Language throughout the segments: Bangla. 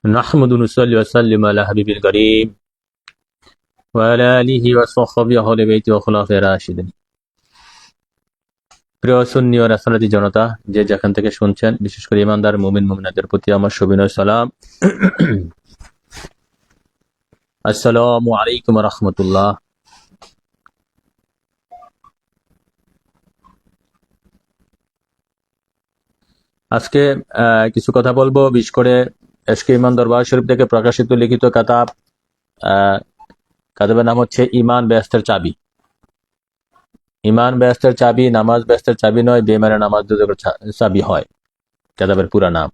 نحمد ونصلي وسلم على حبيب الكريم وعلى آله وصحبه أهل بيته وخلفائه الراشدين। প্রিয় সুন্নি ও রাসূলুল্লাহ জনতা, যে যেখান থেকে শুনছেন, বিশেষ করে ইমানদার মুমিন মুমিনাদের প্রতি আমার সবিনয় সালাম। আসসালামু আলাইকুম ওয়া রাহমাতুল্লাহ। আজকে কিছু কথা বলবো, বিশেষ করে এশকে ইমান দরবার শরীফ থেকে প্রকাশিত লিখিত কাতাবের নাম হচ্ছে ইমান বেহেশতের চাবি। ইমান বেহেশতের চাবি, নামাজ বেহেশতের চাবি নয়, বেমানে নামাজ দুদকের চাবি হয়, কেতাবের পুরা নাম।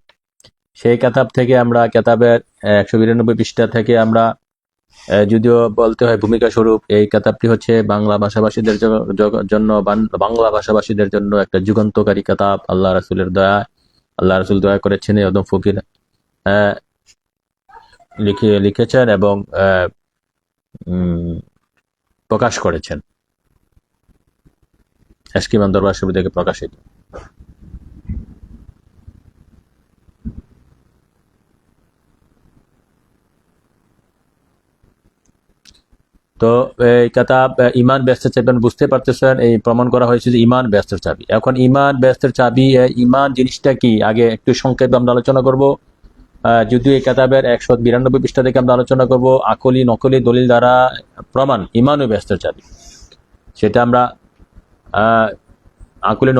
সেই কেতাব থেকে আমরা কেতাবের 192 পৃষ্ঠা থেকে আমরা যদিও বলতে হয় ভূমিকা স্বরূপ, এই কেতাবটি হচ্ছে বাংলা ভাষাভাষীদের জন্য বাংলা ভাষাভাষীদের জন্য একটা যুগান্তকারী কেতাব। আল্লাহ রাসূলের দয়া, আল্লাহ রাসূল দয়া করেছেন, একদম ফকির লিখেছেন এবং প্রকাশ করেছেন। এশকে ইমান দরবার শরীফ থেকে প্রকাশিত। তো এই কেতাব ইমান বেহেশতের চাবি, বুঝতে পারতেছেন, এই প্রমাণ করা হয়েছে যে ইমান বেহেশতের চাবি। এখন ইমান বেহেশতের চাবি, ইমান জিনিসটা কি আগে একটু সংক্ষেপে আমরা আলোচনা করব। যদিও এই কেতাবের 192 পৃষ্ঠা থেকে আমরা আলোচনা করব আকলি নকলি দলিল দ্বারা প্রমাণ ইমান ও বেহেশতের চাবি। সেটা আমরা আকলি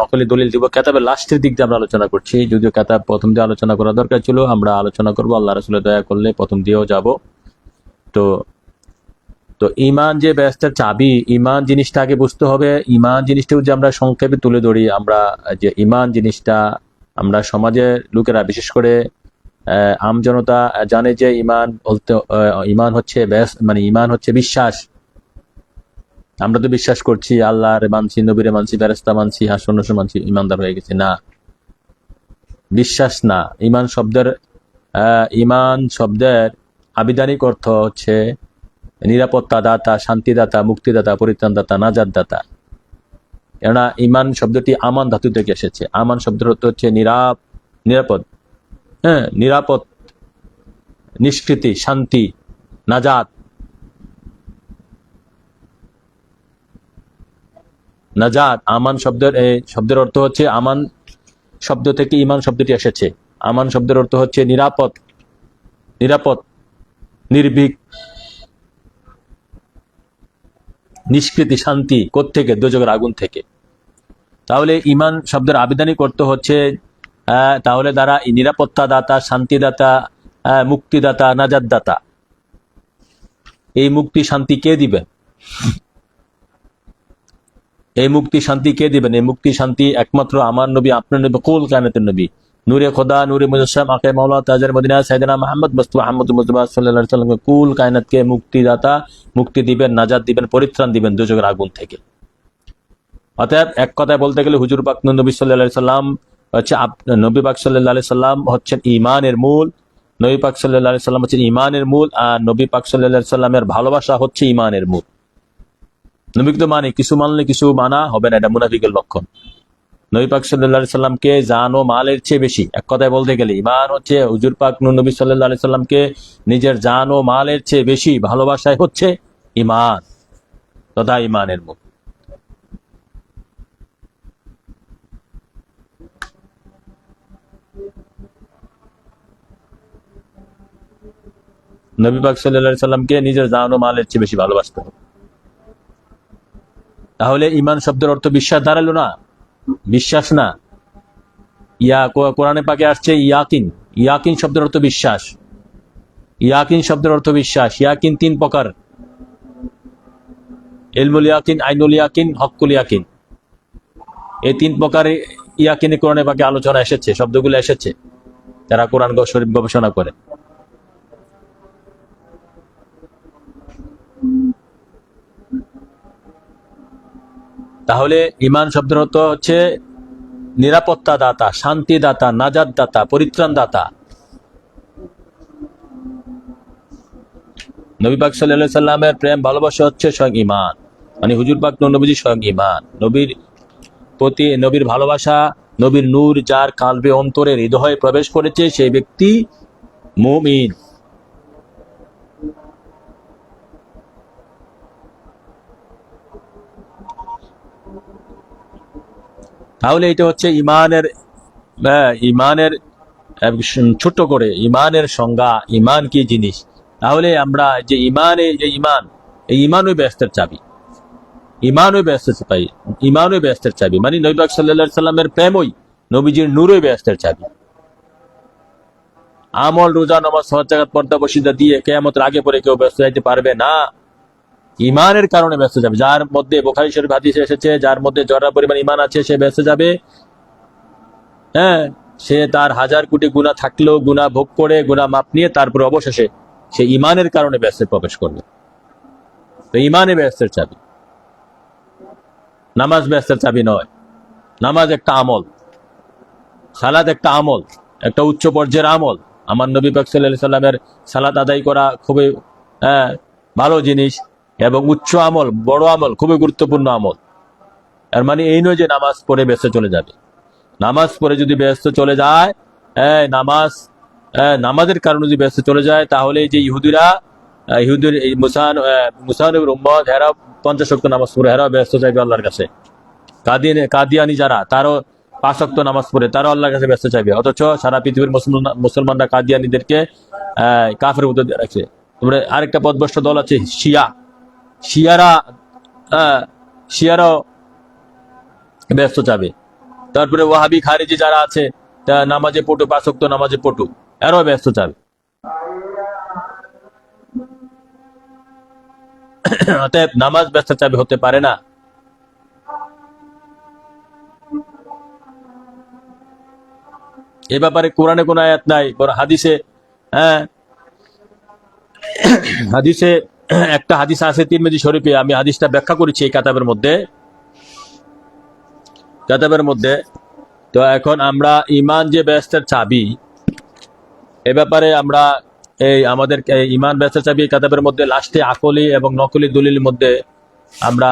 নকলি দলিল দিব কেতাবের লাস্টের দিক দিয়ে আমরা আলোচনা করছি। যদিও কেতাব প্রথম দিয়ে আলোচনা করা দরকার ছিল, আমরা আলোচনা করব আল্লাহ রাসূলের দয়া করলে প্রথম দিয়েও যাব। তো ইমান যে বেহেশতের চাবি, ইমান জিনিসটা আগে বুঝতে হবে। ইমান জিনিসটা যদি আমরা সংক্ষেপে তুলে ধরি, আমরা যে ইমান জিনিসটা, আমরা সমাজের লোকেরা বিশেষ করে আমজনতা জানে যে ইমান হচ্ছে ইমান হচ্ছে বিশ্বাস। আমরা তো বিশ্বাস করছি, আল্লাহরে মানছি, নবীরে মানছি, ফেরেশতা মানছি, হাসর নাসর মানছি, ইমানদার হয়ে গেছি। না, বিশ্বাস না। ইমান শব্দের আবিধানিক অর্থ হচ্ছে নিরাপত্তা দাতা, শান্তিদাতা, মুক্তিদাতা, পরিত্রাণদাতা, নাজাত দাতা। কেননা ইমান শব্দটি আমান ধাতু থেকে এসেছে। আমান শব্দের অর্থ হচ্ছে নিরাপদ, নিরাপদ, নিষ্কৃতি, শান্তি, নাজাত। আমান শব্দের অর্থ হচ্ছে, আমান শব্দ থেকে ইমান শব্দটি এসেছে। আমান শব্দের অর্থ হচ্ছে নিরাপদ, নির্ভীক, নিষ্কৃতি, শান্তি। কোত্থেকে? দোজখের আগুন থেকে। তাহলে ইমান শব্দের আবিধানিক অর্থ হচ্ছে, তাহলে দ্বারা নিরাপত্তা দাতা, শান্তিদাতা, মুক্তিদাতা, নাজাত দাতা। এই মুক্তি শান্তি কে দিবেন? এই মুক্তি শান্তি কে দিবেন? এই মুক্তি শান্তি একমাত্র আমার নবী, আপনার নবী, কুল কায়নাতের নবী, নূরে খোদা, নূরে মুজাসসাম, আকে মাওলা, তাজের মদিনা, সাইয়েদনা মুহাম্মদ মুস্তাফা মুহাম্মদ সাল্লাল্লাহু আলাইহি ওয়াসাল্লাম, কুল কায়নাতকে মুক্তিদাতা, মুক্তি দিবেন, নাজাত দিবেন, পরিত্রাণ দিবেন দোজখের আগুন থেকে। অতএব এক কথায় বলতে গেলে হুজুর পাক নবী সাল্লাল্লাহু আলাইহি সাল্লাম হচ্ছে, নবী পাক সাল্লাল্লাহু আলাইহি সাল্লাম হচ্ছেন ইমানের মূল। নবী পাক সাল্লাল্লাহু আলাইহি সাল্লাম হচ্ছেন ইমানের মূল, আর নবী পাক সাল্লাল্লাহু আলাইহি সাল্লামের ভালোবাসা হচ্ছে ইমানের মূল। নবী তো মানে কিছু মানলে কিছু মানা হবে না, এটা মুনাফিকের লক্ষণ। নবী পাক সাল্লাল্লাহু আলাইহি সাল্লামকে জান ও মালের চেয়ে বেশি, এক কথায় বলতে গেলে ইমান হচ্ছে হুজুর পাক নবী সাল্লাল্লাহু আলাইহি সাল্লামকে নিজের জান ও মালের চেয়ে বেশি ভালোবাসায় হচ্ছে ইমান, তথা ইমানের মূল। নবী পাক সাল্লাল্লাহু আলাইহি সাল্লামকে নিজের জান ও মালের চেয়ে বেশি ভালোবাসতে হবে। তাহলে ইমান শব্দের অর্থ বিশ্বাস দাঁড়ালো না, বিশ্বাস না। কোরআনে পাকে আসছে ইয়াকিন। ইয়াকিন শব্দের অর্থ বিশ্বাস। ইয়াকিন শব্দের অর্থ বিশ্বাস। ইয়াকিন তিন প্রকার: ইলমুল ইয়াকিন, আইনুল ইয়াকিন, হক্কুল ইয়াকিন। এই তিন প্রকারে ইয়াকিনে কোরআনে পাকে আলোচনা এসেছে, শব্দগুলো এসেছে যারা কোরআন শরীফ গবেষণা করে। তাহলে ইমান শব্দের অর্থ হচ্ছে নিরাপত্তা দাতা, শান্তি দাতা, নাজাত দাতা, পরিত্রাণ দাতা। নবী পাক সাল্লাল্লাহু আলাইহি সাল্লামের প্রেম ভালোবাসা হচ্ছে স্বয়ং ইমান, মানে হুজুর পাক নবীজি স্বয়ং ইমান। নবীর প্রতি নবীর ভালোবাসা, নবীর নূর যার কালবে, অন্তরে, হৃদয়ে প্রবেশ করেছে, সেই ব্যক্তি মুমিন। তাহলে এটা হচ্ছে ইমানের, ইমানের ছোট্ট করে ইমানের সংজ্ঞা, ইমান কি জিনিস। তাহলে আমরা যে ইমানে, যে ইমান, এই ইমানই ব্যস্তের চাবি, ইমানই ব্যস্তের চাবি, ইমানই ব্যস্তের চাবি, মানে নবী পাক সাল্লাল্লাহু আলাইহি সাল্লামের প্রেমই, নবীজির নূরই ব্যস্তের চাবি। আমল, রোজা, নামাজ, হজ, যাকাত, পর্দা, বশিদা দিয়ে কিয়ামতের আগে পরে কেউ ব্যস্ত যাইতে পারবে না। ইমানের কারণে ব্যস্ত যাবে। যার মধ্যে বুখারী শরীফ হাদিসে এসেছে, যার মধ্যে যতটা পরিমাণ ইমান আছে সে ব্যস্ত যাবে। হ্যাঁ, সে তার হাজার কোটি গুনাহ থাকলেও গুনাহ ভোগ করে, গুনাহ মাপ নিয়ে তারপরে অবশেষে সে ইমানের কারণে ব্যস্তে প্রবেশ করবে। তো ইমানে ব্যস্তের চাবি, নামাজ ব্যস্তের চাবি নয়। নামাজ একটা আমল, সালাত একটা আমল, একটা উচ্চ পর্যায়ের আমল। আমার নবী পাক সাল্লাল্লাহু আলাইহি সাল্লামের সালাত আদায় করা খুবই ভালো জিনিস এবং উচ্চ আমল, বড় আমল, খুবই গুরুত্বপূর্ণ আমল। এর মানে এই নয় যে নামাজ পড়ে ব্যস্ত চলে যাবে। নামাজ পড়ে যদি ব্যস্ত চলে যায়, নামাজের কারণে যদি ব্যস্ত চলে যায়, তাহলে যে ইহুদিরা, ইহুদির মুসানবির উম্মত, হেরা 50 ওয়াক্ত নামাজ পড়ে, হেরাও ব্যস্ত যাইবে আল্লাহর কাছে। কাদিয়ানি যারা, তারও 5 ওয়াক্ত নামাজ পড়ে, তারাও আল্লাহর কাছে ব্যস্ত চাইবে। অথচ সারা পৃথিবীর মুসলমানরা কাদিয়ানিদেরকে কাফের মধ্যে রাখছে। তারপরে আরেকটা পথভ্রষ্ট দল আছে শিয়া, শিয়ারা, শিয়ারাও ব্যস্ত যাবে। তারপরে ওয়াহাবি খারিজি যারা আছে, নামাজে পটু, 5 ওয়াক্ত নামাজে পটু, এরাও ব্যস্ত যাবে। অতএব নামাজ ব্যস্ত চাবি হতে পারে না। এ ব্যাপারে কোরআনে কোন আয়াত নাই, বরং হাদিসে, হ্যাঁ, হাদিসে একটা হাদিস আছে তিরমিজি শরীফে, আমি হাদিসটা ব্যাখ্যা করেছি এই কাতাবের মধ্যে। তো এখন আমরা ইমান যে ব্যস্তের চাবি, এ ব্যাপারে আমরা আমাদের ইমান ব্যস্তের চাবি কাতাবের মধ্যে লাস্টে আকলি এবং নকলি দলিলের মধ্যে আমরা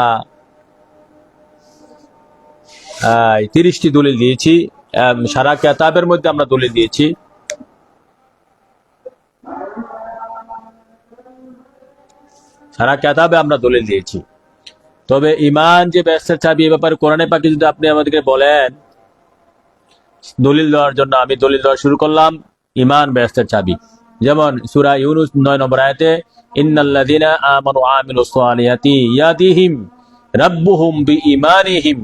30টি দলিল দিয়েছি। সারা কেতাবের মধ্যে আমরা দলিল দিয়েছি। সারা কেতাবে আমরা দলিল দিয়েছি। তবে ইমান যে ব্যস্তের চাবি, এ ব্যাপারে কোরআনে পাকে যদি আপনি আমাদেরকে বলেন দলিল দেওয়ার জন্য, আমি দলিল দেওয়া শুরু করলাম। ইমান ব্যস্তের চাবি, যেমন সূরা ইউনূস 9 নম্বর আয়াতে, ইন্নাল্লাযীনা আমানু ওয়া আমিলুস সালিহাতি ইয়াহদিহিম রাব্বুহুম বিঈমানিহিম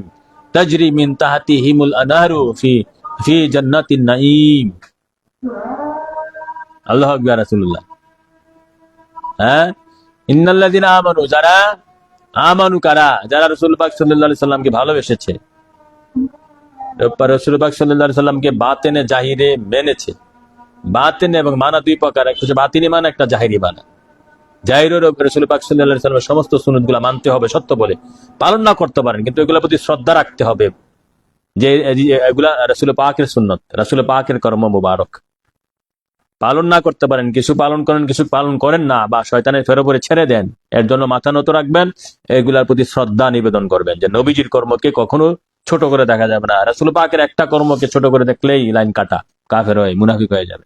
তাজরি মিন তাহতিহিমুল আনহারু ফি জান্নাতিন নাঈম। আল্লাহু আকবার, রাসূলুল্লাহ। হ্যাঁ, ইন্নাল্লাযীনা আমানু, যারা, আমানু কারা, যারা রাসূল পাক সাল্লাল্লাহু আলাইহি সাল্লামকে ভালোবেসেছে, রাসূল পাক সাল্লাল্লাহু আলাইহি সাল্লামকে বাতেনে জাহিরে মেনেছে। বাতেনে এবং মানা দুই প্রকার, একটা হচ্ছে বাতিনি মানা, একটা জাহিরি মানা। জাহিরের রাসূল পাক সাল্লাল্লাহু আলাইহি সাল্লামের সমস্ত সুন্নাতগুলো মানতে হবে, সত্য বলে পালন না করতে পারেন, কিন্তু এগুলোর প্রতি শ্রদ্ধা রাখতে হবে, যে এগুলা রাসূল পাকের সুন্নাত, রাসূল পাকের কর্ম মুবারক। পালন না করতে পারেন, কিছু পালন করেন, কিছু পালন করেন না, বা শয়তানের ফেরোপরে ছেড়ে দেন, এর জন্য মাথা নত রাখবেন, এগুলার প্রতি শ্রদ্ধা নিবেদন করবেন, যে নবীজির কর্মকে কখনো ছোট করে দেখা যাবে না। রাসূল পাকের একটা কর্মকে ছোট করে দেখলেই লাইন কাটা, কাফের হয়ে, মুনাফিক হয়ে যাবে।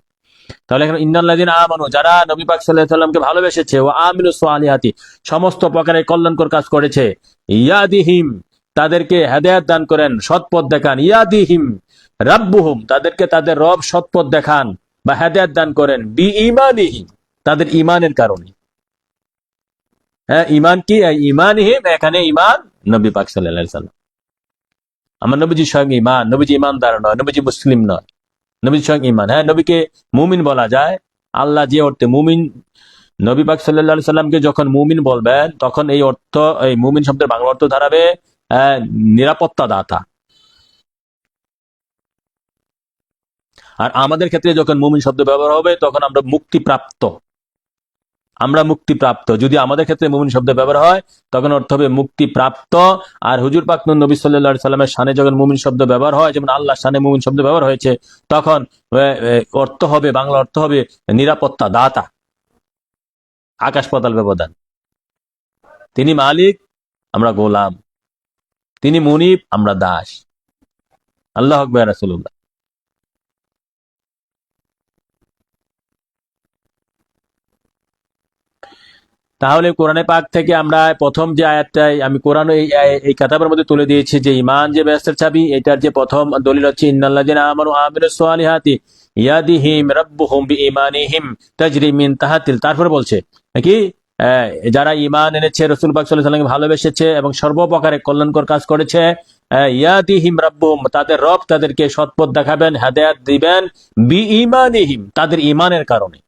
তাহলে এখানে ইন্নাল্লাযীনা আমানু, যারা নবী পাক সাল্লাল্লাহু আলাইহি সাল্লামকে ভালোবেসেছে, ওয়া আমিলুস সালিহাতি, সমস্ত প্রকারের কল্যাণকর কাজ করেছে, ইয়াদিহিম, তাদেরকে হেদায়েত দান করেন, সৎপথ দেখান, ইয়াদিহিম রাব্বুহুম, তাদেরকে তাদের রব সৎপথ দেখান বা হেদায়েত দান করেন, বিঈমানিহিম, তাদের ঈমানের কারণে। হ্যাঁ, ঈমান কি? ঈমানিহিম, এখানে ঈমান নবী পাক সাল্লাল্লাহু আলাইহি সাল্লাম। আমার নবীজি স্বয়ং ঈমান, নবীজি ঈমানদার নয়, নবীজি মুসলিম নয়, নবীজি স্বয়ং ঈমান। হ্যাঁ, নবীকে মুমিন বলা যায়, আল্লাহ যে অর্থে মুমিন, নবী পাক সাল্লাল্লাহু আলাইহি সাল্লামকে যখন মুমিন বলবেন, তখন এই অর্থ, এই মুমিন শব্দের বাংলা অর্থ দাঁড়াবে নিরাপত্তা দাতা। আর আমাদের ক্ষেত্রে যখন মুমিন শব্দ ব্যবহার হবে, তখন আমরা মুক্তিপ্রাপ্ত, আমরা মুক্তিপ্রাপ্ত। যদি আমাদের ক্ষেত্রে মুমিন শব্দ ব্যবহার হয়, তখন অর্থ হবে মুক্তিপ্রাপ্ত। আর হুজুর পাক নবী সাল্লাল্লাহু আলাইহি সাল্লামের শানে যখন মুমিন শব্দ ব্যবহার হয়, যেমন আল্লাহর শানে মুমিন শব্দ ব্যবহার হয়েছে, তখন অর্থ হবে, বাংলা অর্থ হবে নিরাপত্তা দাতা, আকাশ পাতাল ব্যবধান। তিনি মালিক, আমরা গোলাম, তিনি মুনিব, আমরা দাস। আল্লাহু আকবার, রাসূলুল্লাহ। তাহলে কোরআনে পাক থেকে আমরা প্রথম যে আয়াতটাই আমি কোরআন এই কিতাবের মধ্যে তুলে দিয়েছি যে ইমান যে বেহেশতের চাবি, এটার যে প্রথম দলিল হচ্ছে ইন্নাল্লাযিনা আমানু ওয়া আমিলুস সালিহাতি ইয়াহদিহিম রাব্বুহুম বিঈমানিহিম তাজরি মিন তাহতিল, তারপরে বলছে কি যারা ঈমান এনেছে, রাসূল পাক সাল্লাল্লাহু আলাইহি ওয়াসাল্লামকে ভালোবেসেছে এবং সর্বপ্রকারে কল্যাণকর কাজ করেছে, ইয়াহদিহিম রাব্বুহুম তাদের রব তাদেরকে সৎপথ দেখাবেন, হেদায়েত দিবেন, বিঈমানিহিম তাদের ঈমানের কারণে,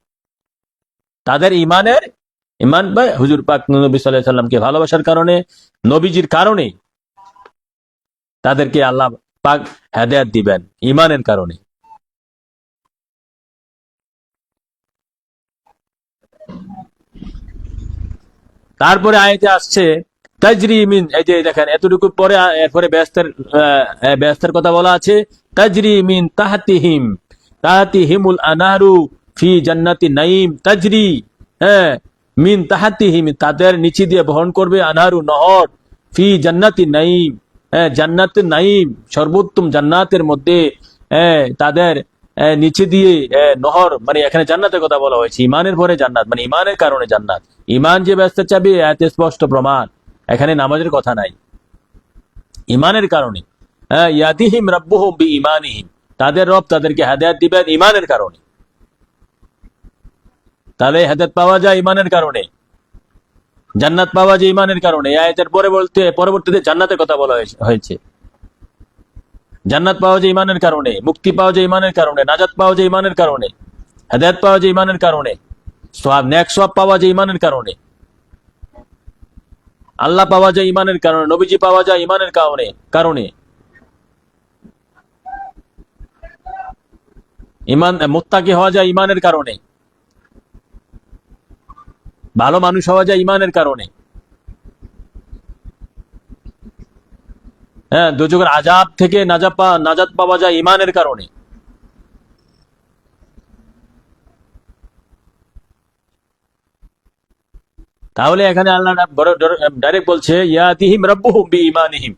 তাদের ইমান বা হুজুর পাক নবী সাল্লাল্লাহু আলাইহি সাল্লামকে ভালোবাসার কারণে, নবীজির কারণে তাদেরকে আল্লাহ পাক হেদায়েত দিবেন, ইমানের কারণে। তারপরে আয়াতে আসছে তাজরি মিন, এই যে দেখেন এতটুকু পরে এরপরে বেহেশতের কথা বলা আছে, তাজরি মিন তাহাতিহিমুল আনারু ফি জান্নাতি নাঈম তাজরি, মিন তাহাতিহিম তাদের নিচে দিয়ে বহন করবে, আনারু নহর, ফি জান্নাতি নাঈম জান্নাতুন নাঈম সর্বোত্তম জান্নাতের মধ্যে তাদের নিচে দিয়ে নহর, মানে এখানে জান্নাতের কথা বলা হয়েছে, ইমানের পরে জান্নাত মানে ইমানের কারণে জান্নাত। ইমান যে বেহেশতের চাবি এতে স্পষ্ট প্রমাণ, এখানে নামাজের কথা নাই, ইমানের কারণে। ইয়াদিহিম রাব্বুহুম বিঈমানিহিম তাদের রব তাদেরকে হেদায়েত দিবেন ইমানের কারণে। তাহলে হেদায়েত পাওয়া যায় ইমানের কারণে, জান্নাত পাওয়া যায় ইমানের কারণে। এই আয়াতের পরবর্তীতে জান্নাতের কথা বলা হয়েছে। জান্নাত পাওয়া যায় ইমানের কারণে, মুক্তি পাওয়া যায় ইমানের কারণে, নাজাত পাওয়া যায় ইমানের কারণে, হেদায়েত পাওয়া যায় ইমানের কারণে, নেক সওয়াব পাওয়া যায় ইমানের কারণে, আল্লাহ পাওয়া যায় ইমানের কারণে, নবীজি পাওয়া যায় ইমানের কারণে ইমান, মুত্তাকি হওয়া যায় ইমানের কারণে, ভালো মানুষ হওয়া যায় ইমানের কারণে, দুজকের আযাব থেকে নাজাত পাওয়া যায় ইমানের কারণে। তাহলে এখানে আল্লাহ ডাইরেক্ট বলছে ইয়াতিহিম রাব্বুহুম বিঈমানিহিম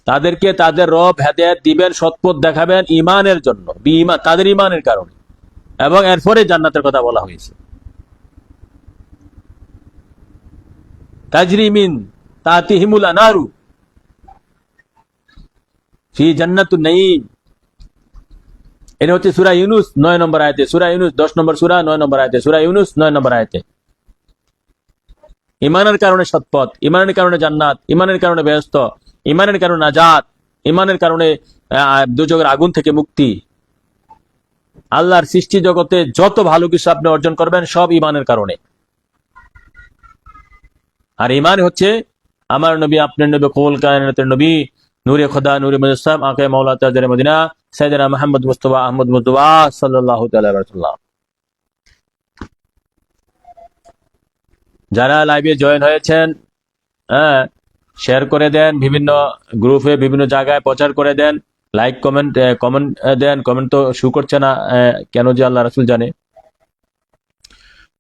তাদেরকে তাদের রব হেদায়েত দিবেন, সৎপথ দেখাবেন ইমানের জন্য, তাদের ইমানের কারণে, এবং এরপরে জান্নাতের কথা বলা হয়েছে। তাজরি মিন তাহতিহিমুল আনারু ফি জান্নাতুন নাঈম, এটা হচ্ছে সূরা ইউনূস 9 নম্বর আয়াতে, সূরা ইউনূস 10 নম্বর সূরা 9 নম্বর আয়াতে, সূরা ইউনূস 9 নম্বর আয়াতে। ইমানের কারণে সৎপথ, ইমানের কারণে জান্নাত, ইমানের কারণে বেহেশত, ইমানের কারণে নাজাত, ইমানের কারণে দুজকের আগুন থেকে মুক্তি। আল্লাহর সৃষ্টি জগতে যত ভালো কিছু আপনি অর্জন করবেন সব ইমানের কারণে। আর ইমান হচ্ছে আমার নবী, আপনার নবী, কুল কায়নাতের নবী, নূরে খোদা, নূরে মুজাসসাম, আকে মাওলা তাজরে মদিনা, সাইয়েদনা মুহাম্মদ মুস্তাফা আহমদ মুজতবা সাল্লাল্লাহু তাআলা আলাইহি ওয়াসাল্লাম। যারা লাইভে জয়েন হয়েছেন, শেয়ার করে দেন, বিভিন্ন গ্রুপে বিভিন্ন জায়গায় প্রচার করে দেন, লাইক কমেন্ট দেন। কমেন্ট তো শু করছে না, কেন যে আল্লাহ রাসূল জানে।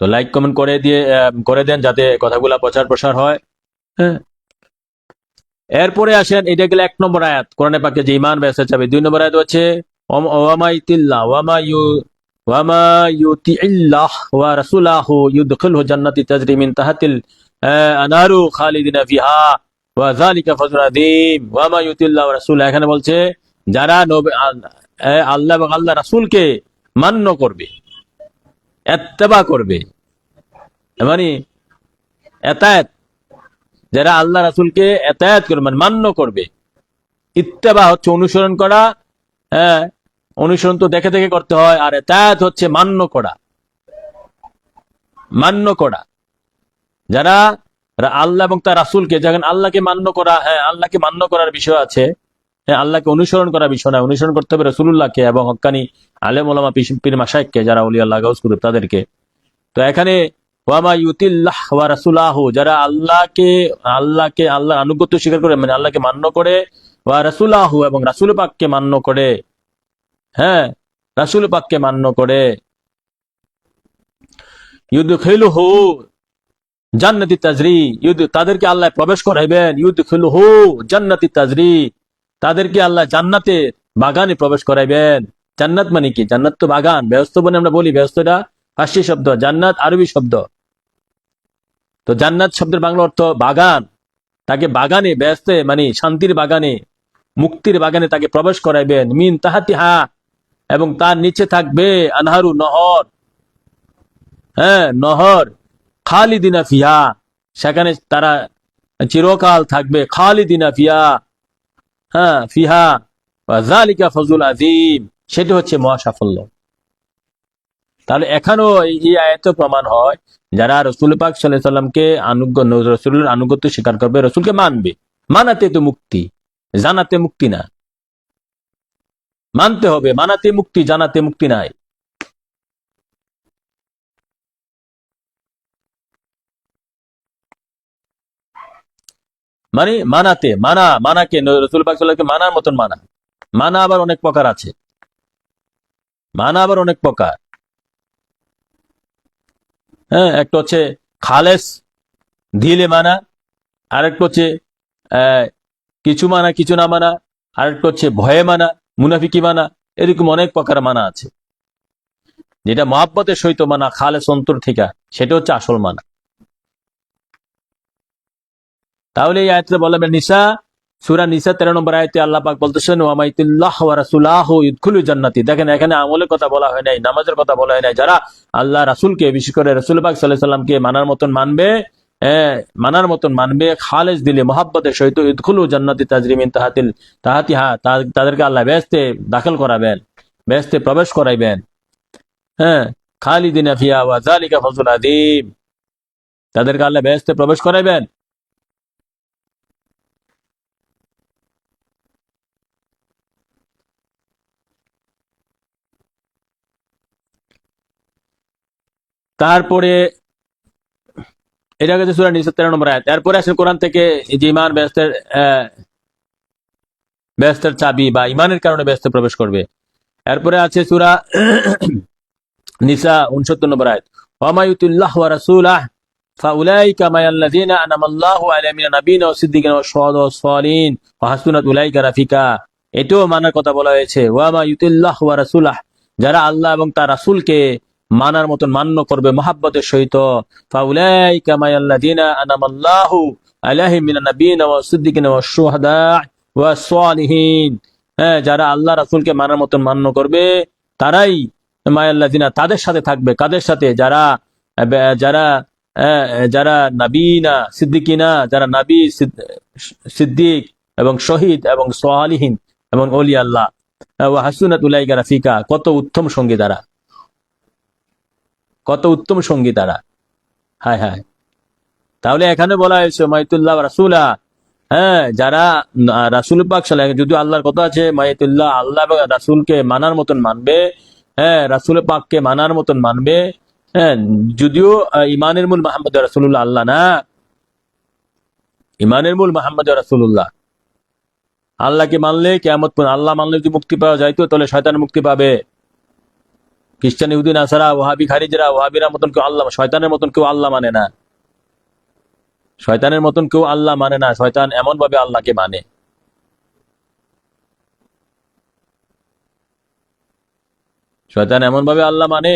তো লাইক কমেন্ট করে দেন যাতে কথাগুলা প্রচার প্রসার হয়। এরপরে আসেন, এটা গেলে 1 নম্বর আয়াত কোরআনে পাকে যে ইমান বেহেশতের চাবি। 2 নম্বর আয়াত হচ্ছে ওয়ামা ইউতিল্লাহ ওয়া রাসূলাহু ইউদখিলহু জান্নাতি তাজরি মিন তাহতিল আনারু খালিদিনা ফিহা ওয়া যালিকা ফাজলুল আযীম। ওয়ামা ইউতিল্লাহ ওয়া রাসূলা, এখানে বলছে যারা আল্লাহ এবং আল্লাহ রাসূলকে মান্য করবে, ইত্তেবা করবে, মানে এতায়াত, যারা আল্লাহ রাসূলকে এতায়াত করবে মানে মান্য করবে। ইত্তেবা হচ্ছে অনুসরণ করা, অনুসরণ তো দেখে দেখে করতে হয়, আর এতায়াত হচ্ছে মান্য করা। যারা আল্লাহ এবং তার রাসূলকে, যখন আল্লাহকে মান্য করা, আল্লাহকে মান্য করার বিষয় আছে, আল্লাহকে অনুসরণ করার বিষয় না, অনুসরণ করতে হবে রাসূলুল্লাহকে এবং হক্কানি আলেম ওলামা পীর মাশায়েখকে, যারা ওলিয়া আল্লাহ গাউস কুতুব তাদেরকে। তো এখানে ওয়ামা ইউতিল্লাহ ওয়া রাসূলাহু, যারা আল্লাহর আনুগত্য স্বীকার করে, মানে আল্লাহকে মান্য করে, ওয়া রাসূলাহু এবং রাসূল পাককে মান্য করে, রাসূল পাককে মান্য করে, ইউদখিলুহু জান্নাতি তাজরি, তাদেরকে আল্লাহ প্রবেশ করাইবেন, ইউদখিলুহু জান্নাতি তাজরি, তাদেরকে আল্লাহ জান্নাতের বাগানে প্রবেশ করাইবেন। জান্নাত মানে কি? জান্নাত তো বাগান, বেহেশত বলে আমরা বলি, বেহেশতটা ফার্সি শব্দ, জান্নাত আরবি শব্দ। তো জান্নাত শব্দের বাংলা অর্থ বাগান, তাকে বাগানে ব্যস্তে মানে শান্তির বাগানে, মুক্তির বাগানে তাকে প্রবেশ করাইবেন। মিন তাহাতিহা, এবং তার নিচে থাকবে আনহারু, নহর, হ্যাঁ নহর, খালিদিনা ফিহা, সেখানে তারা চিরকাল থাকবে, খালিদিনা ফিহা, হ্যাঁ ফিহা যালিকা ফজলুল আযীম, সেটি হচ্ছে মহা সাফল্য। তাহলে এখানেও এই আয়াতে প্রমাণ হয় যারা রসুল পাক সাল্লাল্লাহু আলাইহি সাল্লামকে রসুলের আনুগত্য স্বীকার করবে, রসুলকে মানবে, মানাতে তো মুক্তি, জানাতে মুক্তি না। মানতে হবে, মানাতে মুক্তি, জানাতে মুক্তি নাই। মানে মানাতে, মানাকে রসুল পাক সাল্লাল্লাহু আলাইহি সাল্লামকে মানার মতন মানা। মানা আবার অনেক প্রকার আছে, মানা আবার অনেক প্রকার। হ্যাঁ, একটা হচ্ছে খালেস দিলে মানা, আরেকটা হচ্ছে কিছু মানা কিছু না মানা, আরেকটা হচ্ছে ভয়ে মানা, মুনাফিকি মানা, এরকম অনেক প্রকার মানা আছে। যেটা মহাব্বতের সহিত মানা, খালেস অন্তর থেকে, সেটা হচ্ছে আসল মানা। তাহলে এই আয়াতে বলা নিসা, সূরা নিসা 13 নম্বর আয়াতে আল্লাহ পাক বলতেছেন ওয়ামাইতুল্লাহ ওয়া রাসূলাহু ইদখুলু জান্নাতি। দেখেন এখানে আমলের কথা বলা হয় নাই, নামাজের কথা বলা হয় নাই। যারা আল্লাহ রাসূলকে, বিশেষ করে রাসূল পাক সাল্লাল্লাহু আলাইহি সাল্লামকে মানার মতন মানবে, মানার মতন মানবে, খালেস দিলে মহাব্বতের সহিত, ইদখুলু জান্নাতি তাজরি মিন তাহাতিহা, তাদেরকে আল্লাহ বেহেশতে দাখিল করাবেন, বেহেশতে প্রবেশ করাইবেন। হ্যাঁ, খালিদিনা ফিহা ওয়া যালিকা ফজলুল আযীম, তাদেরকে আল্লাহ বেহেশতে প্রবেশ করাইবেন। তারপরে এটা গেছে সূরা নিসা 13 নম্বর আয়াত। এরপরে আসেন কোরআন থেকে যে ইমান বেহেশতের চাবি বা ইমানের কারণে বেহেশতে প্রবেশ করবে। এরপরে আছে সূরা নিসা 69 নম্বর আয়াত, ওয়া ইউতিল্লাহ ওয়া রাসূলাহ ফাউলাইকা মায়াল্লাযিনা আনামাল্লাহু আলাইহিম মিনান নাবিয়্যিনা ওয়াস সিদ্দিকিনা ওয়াস শুহাদা ওয়াস সালিহিন ওয়া হাসুনাত উলাইকা রাফিকা। এটাও মানার কথা বলা হয়েছে, ওয়া ইউতিল্লাহ ওয়া রাসূলাহ, যারা আল্লাহ এবং তার রাসূলকে মানার মতন মান্য করবে মহাব্বতের সহিত, ফাউলাইকা মায়াল্লাযিনা আনামাল্লাহু আলাইহিম মিনান নাবিয়্যিনা ওয়াস সিদ্দিকিনা ওয়াস শুহাদা ওয়াস সালিহিন, হ্যাঁ যারা আল্লাহ রাসূলকে মানার মতন মান্য করবে তারাই মায়াল্লাযিনা, তাদের সাথে থাকবে। কাদের সাথে? যারা যারা যারা নাবিনা সিদ্দিকিনা, যারা নাবী সিদ্দিক এবং শহীদ এবং সালিহিন এবং ওলিয়া আল্লাহ, ওয়া হাসুনাত উলাইকা রাফিকা, কত উত্তম সঙ্গী তারা, কত উত্তম সঙ্গী তারা। হায় হায়। তাহলে এখানে বলা হয়েছে মাইতুল্লাহ রাসূলা, হ্যাঁ যারা রাসূল পাক সাল্লাল্লাহু আলাইহি, যদিও আল্লাহর কথা আছে মাইতুল্লাহ, আল্লাহ এবং রাসূলকে মানার মতন মানবে, হ্যাঁ রাসূল পাককে মানার মতন মানবে। হ্যাঁ, যদিও ইমানের মূল মুহাম্মদ রাসূলুল্লাহ, আল্লাহ না, ইমানের মূল মুহাম্মদ রাসূলুল্লাহ। আল্লাহকে মানলে কিয়ামত পর্যন্ত, আল্লাহ মানলে যদি মুক্তি পাওয়া যাইতো তাহলে শয়তান মুক্তি পাবে। খ্রিস্টান, ইহুদি, নাসারা, ওয়াহাবি, খারিজরা, ওয়াহাবিরা মতন কেউ আল্লাহ, শয়তানের মতন কেউ আল্লাহ মানে না, শয়তানের মতন কেউ আল্লাহ মানে না। শয়তান এমন ভাবে আল্লাহকে মানে, শয়তান এমন ভাবে আল্লাহ মানে।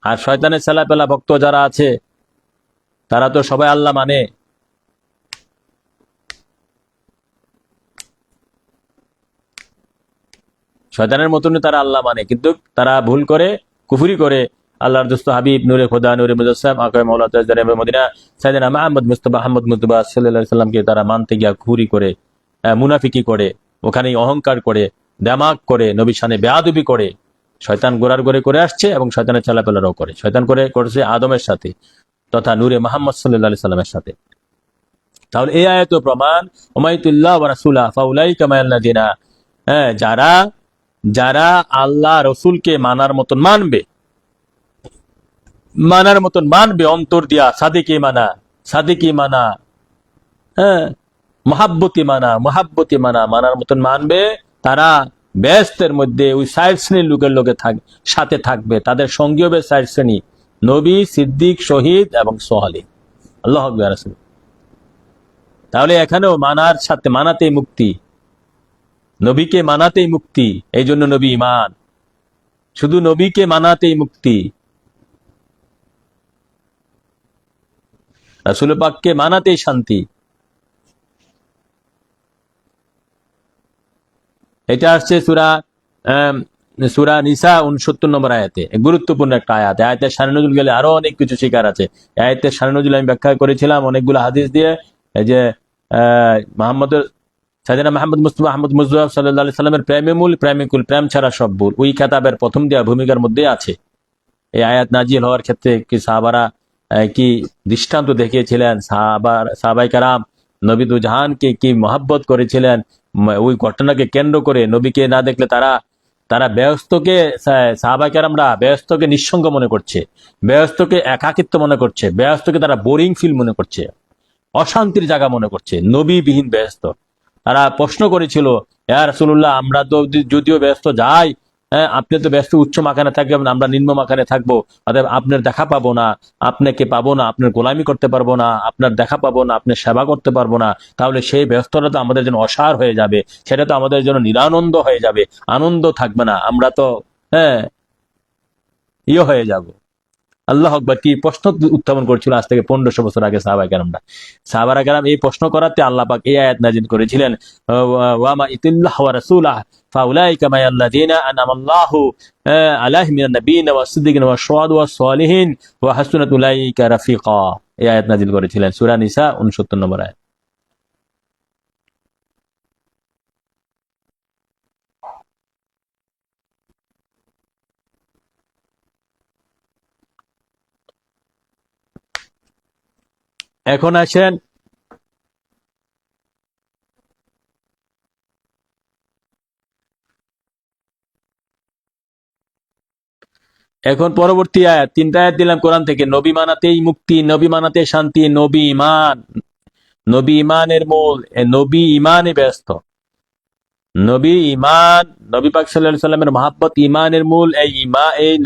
আর শয়তানের ছেলাপেলা ভক্ত যারা আছে তারা তো সবাই আল্লাহ মানে। শয়তানের মতনই তারা আল্লাহ মানে, কিন্তু তারা ভুল করে, কুফরি করে। আল্লাহর দোস্ত হাবিব নূরে খোদা নূরে মুজাসসাম আকায়ে মাওলা তাজদারে মদিনা সাইয়েদনা মুহাম্মদ মুস্তাফা আহমদ মুতবা সাল্লাল্লাহু আলাইহি সাল্লামকে তারা মানতে গিয়া কুফরি করে, মুনাফিকি করে, ওখানে অহংকার করে, দেমাক করে, নবীর শানে বেয়াদবি করে। শয়তান গোড়ার গোড়ে করে আসছে এবং শয়তানের চালাপেলারাও করে। শয়তান করেছে আদমের সাথে তথা নূরে মুহাম্মদ সাল্লাল্লাহু আলাইহি সাল্লামের সাথে। তাহলে এই আয়াত প্রমাণ, উমাইতুল্লাহ ওয়া রাসূলা ফাউলাইকা মায়াল্লাযিনা, হ্যাঁ যারা যারা আল্লাহ রসুলকে মানার মতন মানবে, মানার মতন মানবে অন্তর দিয়া, সাদিকি মানা, সাদিকি মানা, হ্যাঁ মহাব্বতি মানা, মহাব্বতি মানা, মানার মতন মানবে, তারা বেহেশতের মধ্যে ওই ৬০ শ্রেণীর লোকের সাথে থাকবে। তাদের সঙ্গী হবে ৬০ শ্রেণী, নবী, সিদ্দিক, শহীদ এবং সালেহীন। আল্লাহু আকবার। তাহলে এখানেও মানার সাথে, মানাতেই মুক্তি, নবীকে মানাতেই মুক্তি। এই জন্য নবী ঈমান, শুধু নবীকে মানাতেই মুক্তি। রাসূল পাককে মানাতেই শান্তি। এটা আসছে সূরা নিসা 69 নম্বর আয়াতে, গুরুত্বপূর্ণ একটা আয়াত। আয়াতের শানে নজুল গেলে আরো অনেক কিছু শিকার আছে। আয়াতের শানে নজুল আমি ব্যাখ্যা করেছিলাম অনেকগুলো হাদিস দিয়ে। এই যে সাইয়েদনা মুহাম্মদ মুস্তাফা আহমদ মুজতবা সাল্লাল্লাহু আলাইহি সাল্লামের প্রেমে মূল, প্রেমিকুল, প্রেম ছাড়া সব ভুল, ওই খেতাবের প্রথম দেয়া ভূমিকার মধ্যে আছে। এই আয়াত নাজিল হওয়ার ক্ষেত্রে কি সাহাবারা কি দৃষ্টান্ত দেখিয়েছিলেন, সাহাবায়ে কেরাম নবী দু জাহানকে কি মহব্বত করেছিলেন, ওই ঘটনাকে কেন্দ্র করে নবীকে না দেখলে তারা বেহেশতকে, সাহাবায়ে কেরামরা বেহেশতকে নিঃসঙ্গ মনে করছে, বেহেশতকে একাকিত্ব মনে করছে, বেহেশতকে তারা বোরিং ফিল মনে করছে, অশান্তির জায়গা মনে করছে, নবীবিহীন বেহেশত। তারা প্রশ্ন করেছিল, ইয়া রাসূলুল্লাহ, আমরা তো যদিও ব্যস্ত যাই, হ্যাঁ, আপনি তো ব্যস্ত উচ্চ মাকানে থাকবেন, আমরা নিম্ন মাকানে থাকবো, অতএব আপনার দেখা পাবো না, আপনাকে পাবো না, আপনার গোলামি করতে পারবো না, আপনার দেখা পাবো না, আপনার সেবা করতে পারবো না। তাহলে সেই ব্যস্ততা তো আমাদের জন্য অসার হয়ে যাবে, সেটা তো আমাদের জন্য নিরানন্দ হয়ে যাবে, আনন্দ থাকবে না, আমরা তো হ্যাঁ হয়ে যাব। আল্লাহ আকবার, কি প্রশ্ন উত্থাপন করছিল আজ থেকে 1500 বছর আগে সাহাবায়ে কেরামরা। সাহাবায়ে কেরাম এই প্রশ্ন করাতে আল্লাহ পাক এই আয়াত নাযিল করেছিলেন, ওয়া মা ইতিল্লাহ ওয়া রাসূলাহ ফাউলাইকা মায়াল্লাযিনা আনআমাল্লাহু আলাইহিম মিনান নাবিয়িন ওয়াস সিদ্দিকিন ওয়াস শুহাদা ওয়াস সালিহিন ওয়া হাসুনাত উলাইকা রাফিকা। এই আয়াত নাযিল করেছিলেন, সূরা নিসা 69 নম্বর আয়াত। এখন আসেন এখন পরবর্তী আয়াত, 3টা আয়াত দিলাম কোরআন থেকে। নবী মানাতেই মুক্তি, নবী মানাতে শান্তি, নবী ইমান, নবী ইমানের মূল, নবী ইমানে ব্যস্ত, নবী ইমান, নবী পাক সাল্লাল্লাহু আলাইহি সাল্লামের মহব্বত ইমানের মূল। এই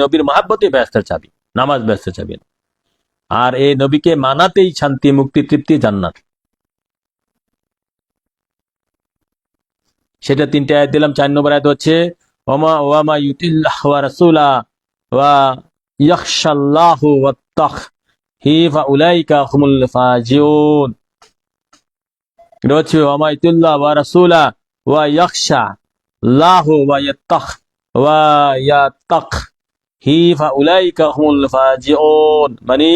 নবীর মহব্বতে ব্যস্তের চাবি, নামাজ ব্যস্তের চাবি। আর এই নবীকে মানাতেই শান্তি, মুক্তি, তৃপ্তি, জান্নাত। সেটা 3টে আয়াত দিলাম। 4 নম্বর আয়াত হচ্ছে ওয়ামা ইউতিল্লাহ ওয়া রাসূলা ওয়া ইয়াখশাল্লাহু ওয়াত্তাকহি ফাউলাইকা হুমুল ফাজিউন। এটা হচ্ছে ওয়ামা ইউতিল্লাহ ওয়া রাসূলা ওয়া ইয়াখশাল্লাহু ওয়া ইয়াত্তাকহি ফাউলাইকা হুমুল ফাজিউন, মানে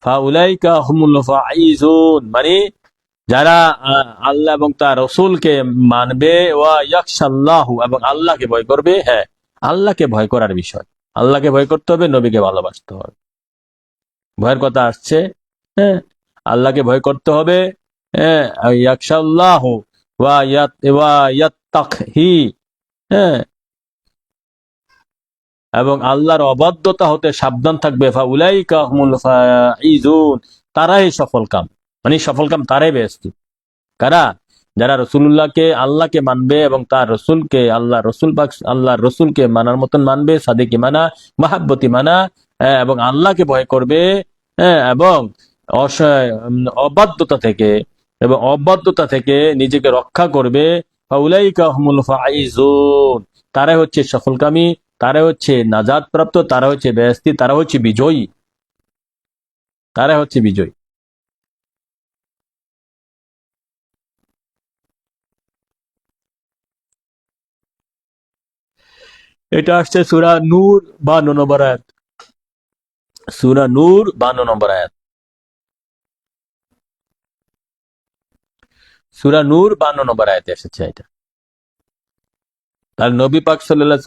ফাউলাইকা হুমুল ফাইজুন, মানে যারা আল্লাহ এবং তার রসুলকে মানবে, ওয়া ইয়াখশাল্লাহু, এবং আল্লাহকে ভয় করবে। হ্যাঁ, আল্লাহকে ভয় করার বিষয়, আল্লাহকে ভয় করতে হবে, নবীকে ভালোবাসতে হবে। ভয়ের কথা আসছে, হ্যাঁ, আল্লাহকে ভয় করতে হবে, হ্যাঁ, ইয়াখশাল্লাহু ওয়া ইয়াত্তাকহি, হ্যাঁ, এবং আল্লাহর অবাধ্যতা হতে সাবধান থাকবে। ফাউলাইকা হুমুল ফাইজুন, তারাই সফল কাম, মানে সফল কাম তারাই বেহেশত। কারা? যারা রসুল্লাহকে, আল্লাহকে মানবে এবং তার রসুলকে, আল্লাহর রসুলকে মানার মতন মানবে, সাদিকি মানা, মাহাব্বতি মানা, এবং আল্লাহকে ভয় করবে, এবং অবাধ্যতা থেকে নিজেকে রক্ষা করবে। ফাউলাইকা হুমুল ফাইজুন, তারাই হচ্ছে সফলকামী, তারাই হচ্ছে নাজাত প্রাপ্ত, তারা হচ্ছে বেহেশতি, তারা হচ্ছে বিজয়ী, তারাই হচ্ছে বিজয়ী। এটা আসছে সূরা নূর 52 নম্বর আয়াত, সূরা নূর 52 নম্বর আয়াত, সূরা নূর 52 নম্বর আয়াতে এসেছে এটা। তাহলে নবী পাক সাল্লাল্লাহু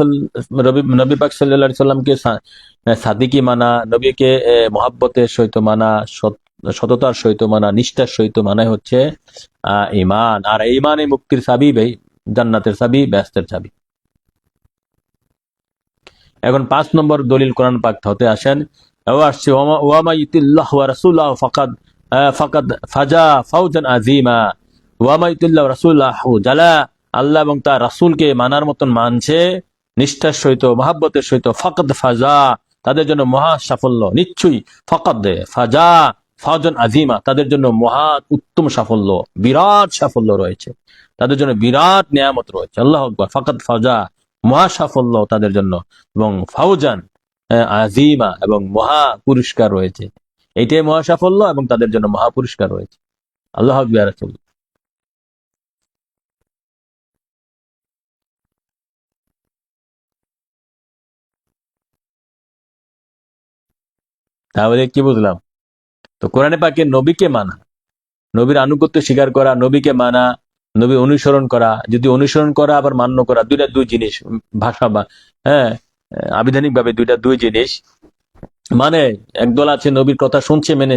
আলাইহি সাল্লামকে সাদিকি মানা, নবীকে মহাব্বতের সহিত মানা, সততার সহিত মানা, নিষ্ঠার সহিত মানাই হচ্ছে ঈমান। আর ঈমানে মুক্তির চাবি, জান্নাতের চাবি, বেহেশতের চাবি। এখন 5 নম্বর দলিল কোরআন পাক হতে আসেন, আসছে ওয়ামা ইউতিল্লাহ ওয়া রাসূলাহু ফাকাদ ফাজা ফাওজান আযীমা। ওয়ামা ইউতিল্লাহ ওয়া রাসূলাহু, যারা আল্লাহ এবং তার রাসূলকে মানার মতন মানছে নিষ্ঠার সহিত, মহব্বতের সহিত, ফাকাদ ফাজা, তাদের জন্য মহা সাফল্য, নিশ্চয়ই ফাকাদ ফাজা ফাওজান আযীমা, তাদের জন্য মহা উত্তম সাফল্য, বিরাট সাফল্য রয়েছে, তাদের জন্য বিরাট নিয়ামত রয়েছে। আল্লাহু আকবার। ফাকাদ ফাজা, মহা সাফল্য তাদের জন্য, এবং ফাউজান, আজিমা এবং মহা পুরস্কার রয়েছে। এটাই মহা সাফল্য এবং তাদের জন্য মহা পুরস্কার রয়েছে। আল্লাহ আকবার। তাহলে কি বুঝলাম? তো কোরআনে পাকে নবীকে মানা, নবীর আনুগত্য স্বীকার করা, নবীকে মানা, নবী অনুসরণ করা, যদি অনুসরণ করা আবার মান্য করা, দুইটা দুই জিনিস। ভাষা বা হ্যাঁ, আবিধানিক ভাবে দুইটা দুই জিনিস। মানে একদল আছে নবীর কথা শুনছে, মেনে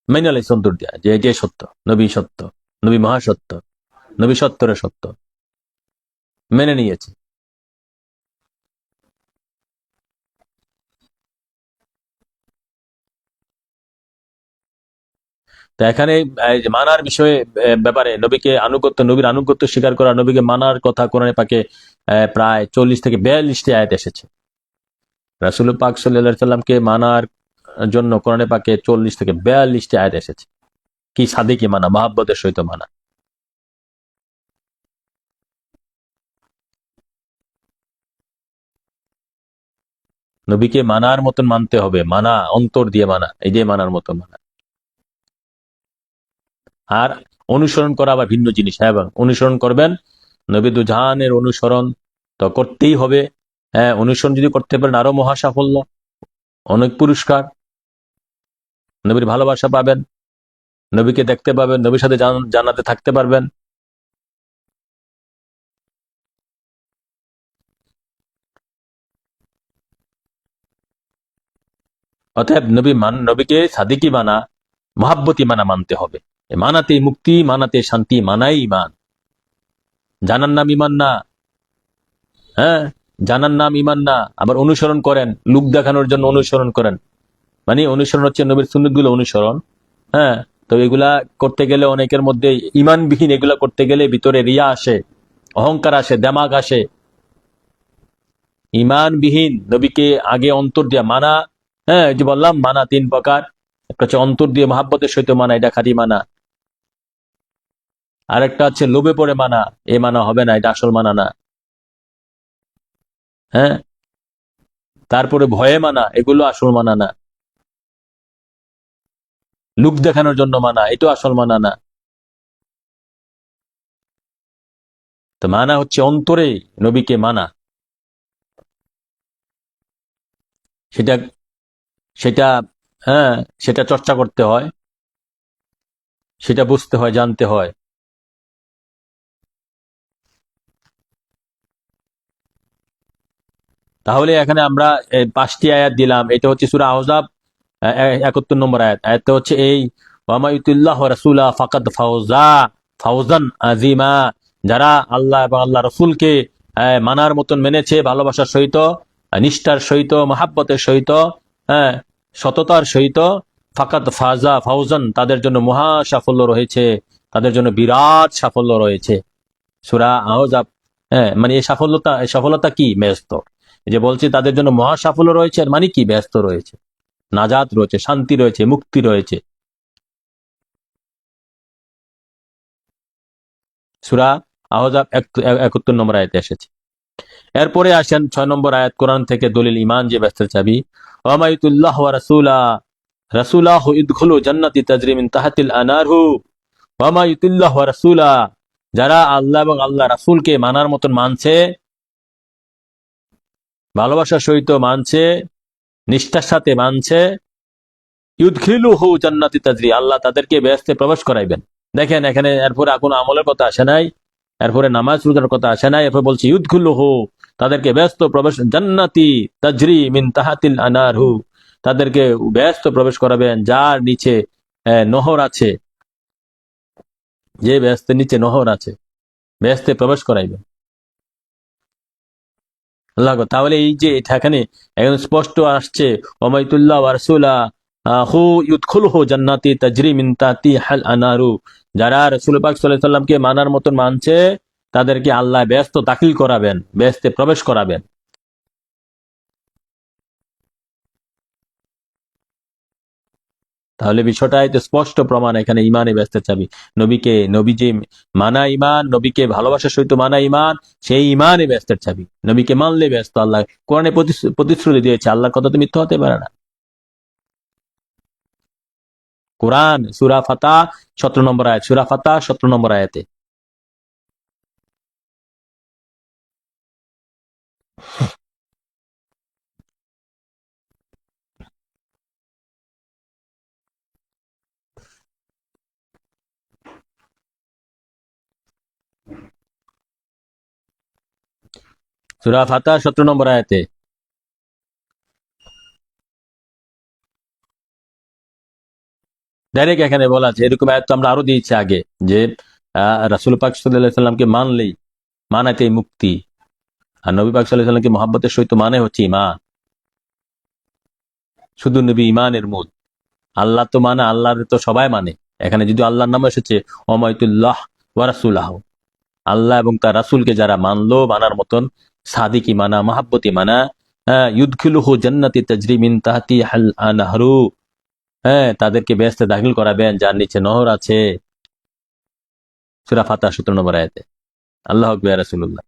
মেনে লাইছে অন্তর দিয়া যে এটাই সত্য, নবী সত্য, নবী মহাসত্য, নবী সত্তরে সত্য, মেনে নিয়েছে। তো এখানে এই যে মানার বিষয়ে ব্যাপারে নবীকে আনুগত্য, নবীর আনুগত্য স্বীকার করা, নবীকে মানার কথা কোরআনে পাকে প্রায় 40 থেকে 42টি আয়াত এসেছে। রাসূল পাক সাল্লাল্লাহু আলাইহি সাল্লামকে মানার জন্য কোরআনে পাকে 40 থেকে 42টি আয়াত এসেছে। কি সাদিকি মানা, মহাব্বতের সহিত মানা। নবীকে মানার মতন মানতে হবে, মানা অন্তর দিয়ে মানা, এই যে মানার মতন মানা। আর অনুসরণ করা আবার ভিন্ন জিনিস। হ্যাঁ, এবং অনুসরণ করবেন, নবী দুজাহানের অনুসরণ তো করতেই হবে। হ্যাঁ, অনুসরণ যদি করতে পারেন আরো মহা সাফল্য, অনেক পুরস্কার, নবীর ভালোবাসা পাবেন, নবীকে দেখতে পাবেন, নবীর সাথে জান্নাতে থাকতে পারবেন। অতএব নবীকে সাদিকি মানা, মহাব্বতী মানা মানতে হবে। মানাতে মুক্তি, মানাতে শান্তি, মানাই ইমান। জানার নাম ইমান না। হ্যাঁ, জানার নাম ইমান না। আবার অনুসরণ করেন, লুক দেখানোর জন্য অনুসরণ করেন। মানে অনুসরণ হচ্ছে নবীর সুন্নত গুলো অনুসরণ। হ্যাঁ, তো এগুলা করতে গেলে অনেকের মধ্যে ইমানবিহীন, এগুলা করতে গেলে ভিতরে রিয়া আসে, অহংকার আসে, দেমাগ আসে। ইমানবিহীন নবীকে আগে অন্তর দিয়ে মানা। হ্যাঁ, যে বললাম মানা 3 প্রকার। একটা হচ্ছে অন্তর দিয়ে মহাব্বতের সহিত মানা, এটা খাঁটি মানা। আরেকটা হচ্ছে লোভে পড়ে মানা, এ মানা হবে না, এটা আসল মানা না। হ্যাঁ, তারপরে ভয়ে মানা, এগুলো আসল মানা না। লুক দেখানোর জন্য মানা, এটাও আসল মানা না। তো মানা হচ্ছে অন্তরে নবীকে মানা। সেটা সেটা হ্যাঁ, সেটা চর্চা করতে হয়, সেটা বুঝতে হয়, জানতে হয়। তাহলে এখানে আমরা 5টি আয়াত দিলাম। এটা হচ্ছে সূরা আহজাব 71 নম্বর আয়াত। আয়াতটা হচ্ছে এই, ওয়ামায়ুতিল্লাহ রাসূলা ফাকাদ ফাওজা ফাওজান আজিমা। যারা আল্লাহ এবং আল্লাহ রসুলকে মানার মতন মেনেছে, ভালোবাসার সহিত, নিষ্ঠার সহিত, মহাব্বতের সহিত, হ্যাঁ, সততার সহিত, ফাকাদ ফাজা ফাওজান, তাদের জন্য মহা সাফল্য রয়েছে, তাদের জন্য বিরাট সাফল্য রয়েছে। সূরা আহজাব। হ্যাঁ, মানে এই সফলতা কি? ব্যস্ত। এই যে বলছে তাদের জন্য মহা সাফল্য রয়েছে, আর মানে কি? ব্যস্ত রয়েছে, নাজাত রয়েছে, শান্তি রয়েছে, মুক্তি রয়েছে। সূরা আহজাব 71 নম্বর আয়াতে এসেছে। এরপরে আসেন 6 নম্বর আয়াত, কোরআন থেকে দলিল ইমান যে ব্যস্তের চাবি। ওয়ামাইতুল্লাহ ওয়া রাসূলা রাসূলাহু ইদখুলু জান্নাতি তাজরি মিন তাহতিল আনারহু। ওয়ামাইতুল্লাহ ওয়া রাসূলা, যারা আল্লাহ এবং আল্লাহ রাসূলকে মানার মতন মানছে, ভালোবাসার সহিত মানছে, নিষ্ঠার সাথে মানছে, ইউদখিলুহু জান্নাতি তাজরি, আল্লাহ তাদেরকে বেহেশতে প্রবেশ করাইবেন। দেখেন এখানে এরপরে কোনো আমলের কথা আসে নাই, এরপরে নামাজ রোজার কথা আসে নাই, এরপরে বলছে ইউদখিলুহু, তাদেরকে বেহেশত প্রবেশ, জান্নাতি তাজরি মিন তাহাতিল আনারহু, তাদেরকে বেহেশত প্রবেশ করাবেন যার নিচে নহর আছে, যে বেহেশতের নিচে নহর আছে, বেহেশতে প্রবেশ করাইবেন আল্লাহ। তাহলে এই যে এটা এখানে একদম স্পষ্ট আসছে, ওমাইতুল্লাহ ওয়া রাসূলা হু ইউদখুলুহু জান্নাতি তাজরি মিন তাহতিহাল আনারু, যারা রাসূল পাক সাল্লাল্লাহু আলাইহি সাল্লামকে মানার মতন মানছে, তাদেরকে আল্লাহ বেহেশত দাখিল করাবেন, বেহেশতে প্রবেশ করাবেন। তাহলে বিষয়টা তো স্পষ্ট প্রমাণ, এখানে ইমানে ব্যস্তের চাবি। নবীজি মানা ইমান, নবীকে ভালোবাসার সহিত মানা ইমান, সেই ইমানে ব্যস্তের চাবি। নবীকে মানলে ব্যস্ত। আল্লাহ কোরআনে প্রতিশ্রুতি দিয়েছে, আল্লাহর কথা তো মিথ্যা হতে পারে না। কোরআন সূরা ফাতা 17 নম্বর আয়াত, সূরা ফাতা 17 নম্বর আয়াতে। সূরা ফাতা 17 নম্বর আয়াতে ডাইরেক্ট এখানে বলা আছে। এরকম আয়াত তো আমরা আরো দিয়েছি আগে, যে রাসূল পাক সাল্লাল্লাহু আলাইহি সাল্লামকে মানলেই মানাতে মুক্তি, আর নবী পাক সাল্লাল্লাহু আলাইহি সাল্লামকে মহব্বতের সহিত মানে হচ্ছে ইমান। শুধু নবী ইমানের মূল। আল্লাহ তো মানে, আল্লাহর তো সবাই মানে। এখানে যদি আল্লাহর নাম এসেছে ওমাইতুল্লাহ ওয়া রাসূলাহু, আল্লাহ এবং তার রাসূলকে যারা মানলো, মানার মতন সাদিকি মানা, মহাব্বতি মানা, ইউদখিলুহু জান্নাতি তাজরি মিন তাহতিহাল আনহারু, তাদেরকে বেহেশতে দাখিল করাবেন যার নিচে নহর আছে। সূরা ফাতিহা 17 নম্বর আয়াতে। আল্লাহু আকবার, ইয়া রাসূলুল্লাহ।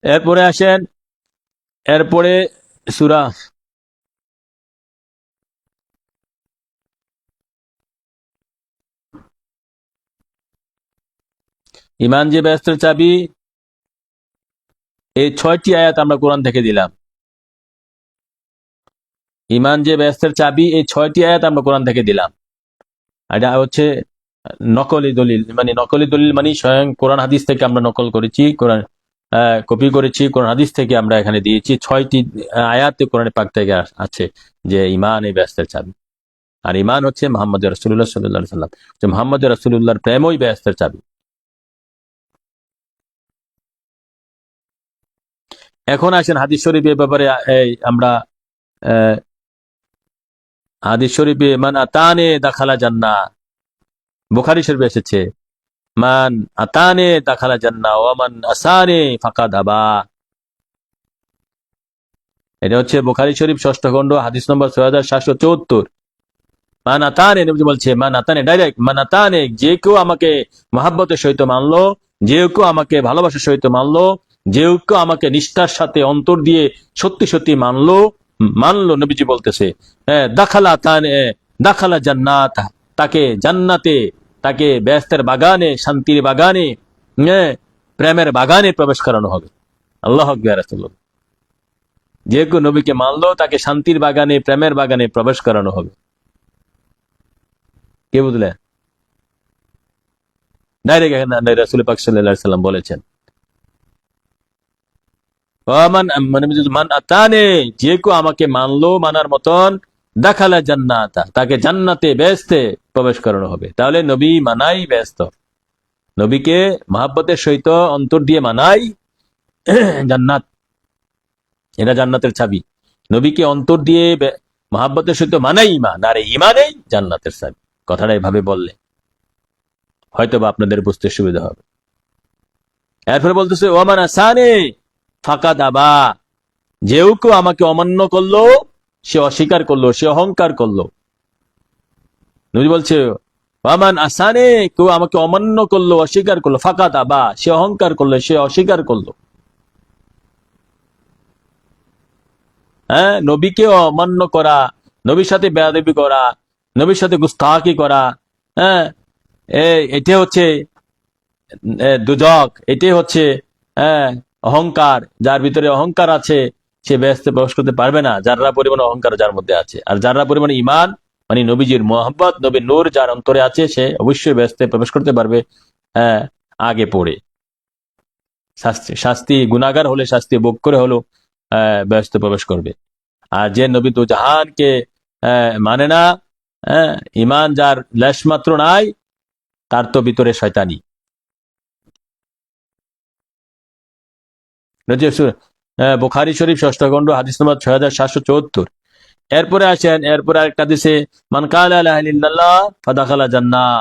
এরপরে আসেন, এরপরে সূরা ইমান যে বেহেশতের চাবি, এই 6টি আয়াত আমরা কোরআন থেকে দিলাম। ইমান যে বেহেশতের চাবি, এই 6টি আয়াত আমরা কোরআন থেকে দিলাম। এটা হচ্ছে নকলি দলিল, মানে নকলি দলিল মানে স্বয়ং কোরআন হাদিস থেকে আমরা নকল করেছি, কোরআন কপি করেছি, কোরআন হাদিস থেকে আমরা এখানে দিয়েছি। 6টি আয়াতে কোরআনে পাক থেকে আছে যে ইমান এই বেহেশতের চাবি। আর ইমান হচ্ছে মুহাম্মদ রাসূলুল্লাহ সাল্লাল্লাহু আলাইহি সাল্লাম, যে মুহাম্মদ রাসূলুল্লাহর প্রেমই বেহেশতের চাবি। এখন আসেন হাদিস শরীফের ব্যাপারে। আমরা হাদিস শরীফে মান আতানে দাখালা জান্নাহ, বুখারী শরীফে এসেছে মান আতানে দাখালা জান্নাহ ওয়া মান আসানে ফাকাদ আবা। এটা হচ্ছে বুখারী শরীফ 6ষ্ঠ খণ্ড হাদিস নম্বর 6774। মান আতানে, নবী বলছে মান আতানে, ডাইরেক্ট মান আতানে, যে কেউ আমাকে মহাব্বতের সহিত মানলো, যে কেউ আমাকে ভালোবাসার সহিত মানলো, যে কেউ আমাকে নিষ্ঠার সাথে অন্তর দিয়ে সত্যি সত্যি মানলো, নবীজি বলতেছে দাখালা তানে দাখালা জান্নাত, তাকে জান্নাতে, তাকে বেহেশতের বাগানে, শান্তির বাগানে, প্রেমের বাগানে প্রবেশ করানো হবে। আল্লাহু আকবার, রাসূলুল্লাহ। যে কেউ নবীকে মানলো, তাকে শান্তির বাগানে, প্রেমের বাগানে প্রবেশ করানো হবে। কে বুঝলেন? ডাইরেক্ট এখানে রাসূল পাক সাল্লাল্লাহু আলাইহি সাল্লাম বলেছেন মান আতানে, যে কেউ আমাকে মানলো, মানার মতন, দাখালা জান্নাতা, তাকে জান্নাতে বেহেশতে প্রবেশ করানো হবে। তাহলে নবী মানাই বেহেশত, নবীকে মহব্বতের সহিত অন্তর দিয়ে মানাই জান্নাত, এটা জান্নাতের চাবি। নবীকে অন্তর দিয়ে মহব্বতের সহিত মানাই ইমান, আর ইমানেই জান্নাতের চাবি। কথাটা এভাবে বললে হয়তো বা আপনাদের বুঝতে সুবিধা হবে। এরপরে বলতেছে ওমান আসানে ফাঁকা দাবা, যেও কেউ আমাকে অমান্য করলো, সে অস্বীকার করলো, সে অহংকার করলো। নবী বলছে ওমান আসানে, কেউ আমাকে অমান্য করলো, অস্বীকার করলো, ফাঁকা দাবা, সে অহংকার করলো, সে অস্বীকার করলো। নবীকে অমান্য করা, নবীর সাথে বেয়াদবি করা, নবীর সাথে গুস্তাখি করা, হ্যাঁ, এটা হচ্ছে দুজক, এটাই হচ্ছে অহংকার। যার ভিতরে অহংকার আছে সে বেহেশতে প্রবেশ করতে পারবে না, যারা পরিমাণ অহংকার যার মধ্যে আছে। আর যারা পরিমাণ ইমান, মানে নবীজির মোহাম্মত, নবীর নূর যার অন্তরে আছে, সে অবশ্যই বেহেশতে প্রবেশ করতে পারবে। আগে পড়ে শাস্তি, গুনাহগার হলে শাস্তি ভোগ করে হলো বেহেশতে প্রবেশ করবে। আর যে নবী দু জাহানকে মানে না, ইমান যার লেশ মাত্র নাই, তার তো ভিতরে শয়তানি। বুখারী শরীফ 6ষ্ঠ খণ্ড হাদিস নম্বর 6774। এরপরে আসেন, এরপরে আরেকটা হাদিসে মান কালা লা ইলাহা ইল্লাল্লাহ ফাদাখালা জান্নাহ,